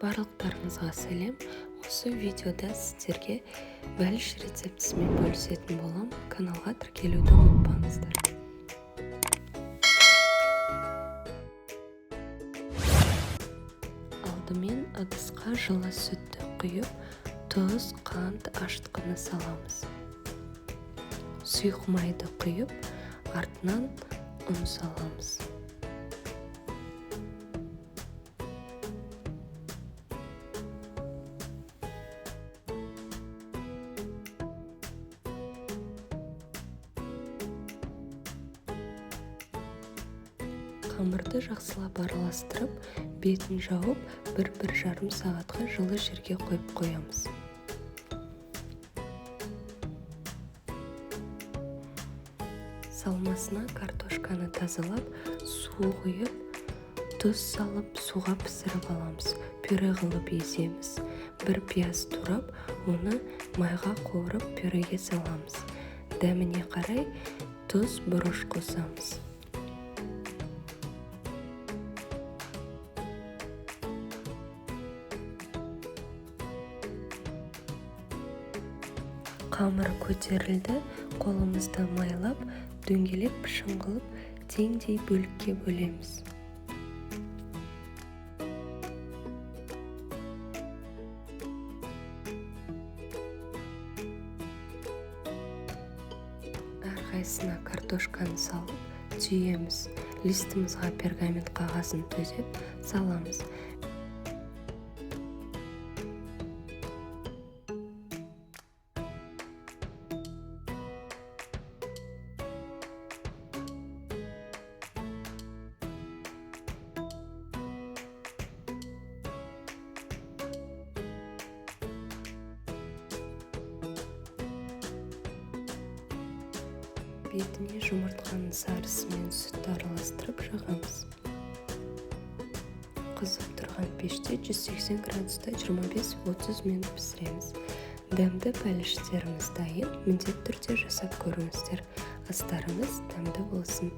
Барлықтарыңызға сәлем. Осы видеода сіздерге бәліш рецептісімен бөлісетін болам. Каналға тіркелуді ұмытпаңыздар. Алдымен ыдысқа жылы сүтті құйып, тұз, қант, ашытқыны саламыз. Сұйық майды құйып, артынан ұн саламыз. Қамырды жақсылап араластырып, бетін жауып, 1-1,5 сағатқа жылы жерге қойып қоямыз. Салмасына картошканы тазалап, су құйып, тұз салып, суға пісіріп аламыз. Пюре қылып еземіз. 1 пияз турап, оны майға қуырып, пюреге саламыз. Дәміне қарай тұз, бұрыш қосамыз. Қамыр көтерілді, қолымызды майлап, дөңгелек пішін қылып, теңдей бөлікке бөлеміз. Әрқайсына картошканы салып, түйеміз. Листімізға пергамент қағазын төсеп, саламыз. Бетіне жұмыртқаның сарысы мен сүтті араластырып жағамыз. Қызып тұрған пеште 180 градуста 25-30 минут пісіреміз. Дәмді бәліштеріміз дайын, міндетті түрде жасап көріңіздер. Астарыңыз дәмді болсын.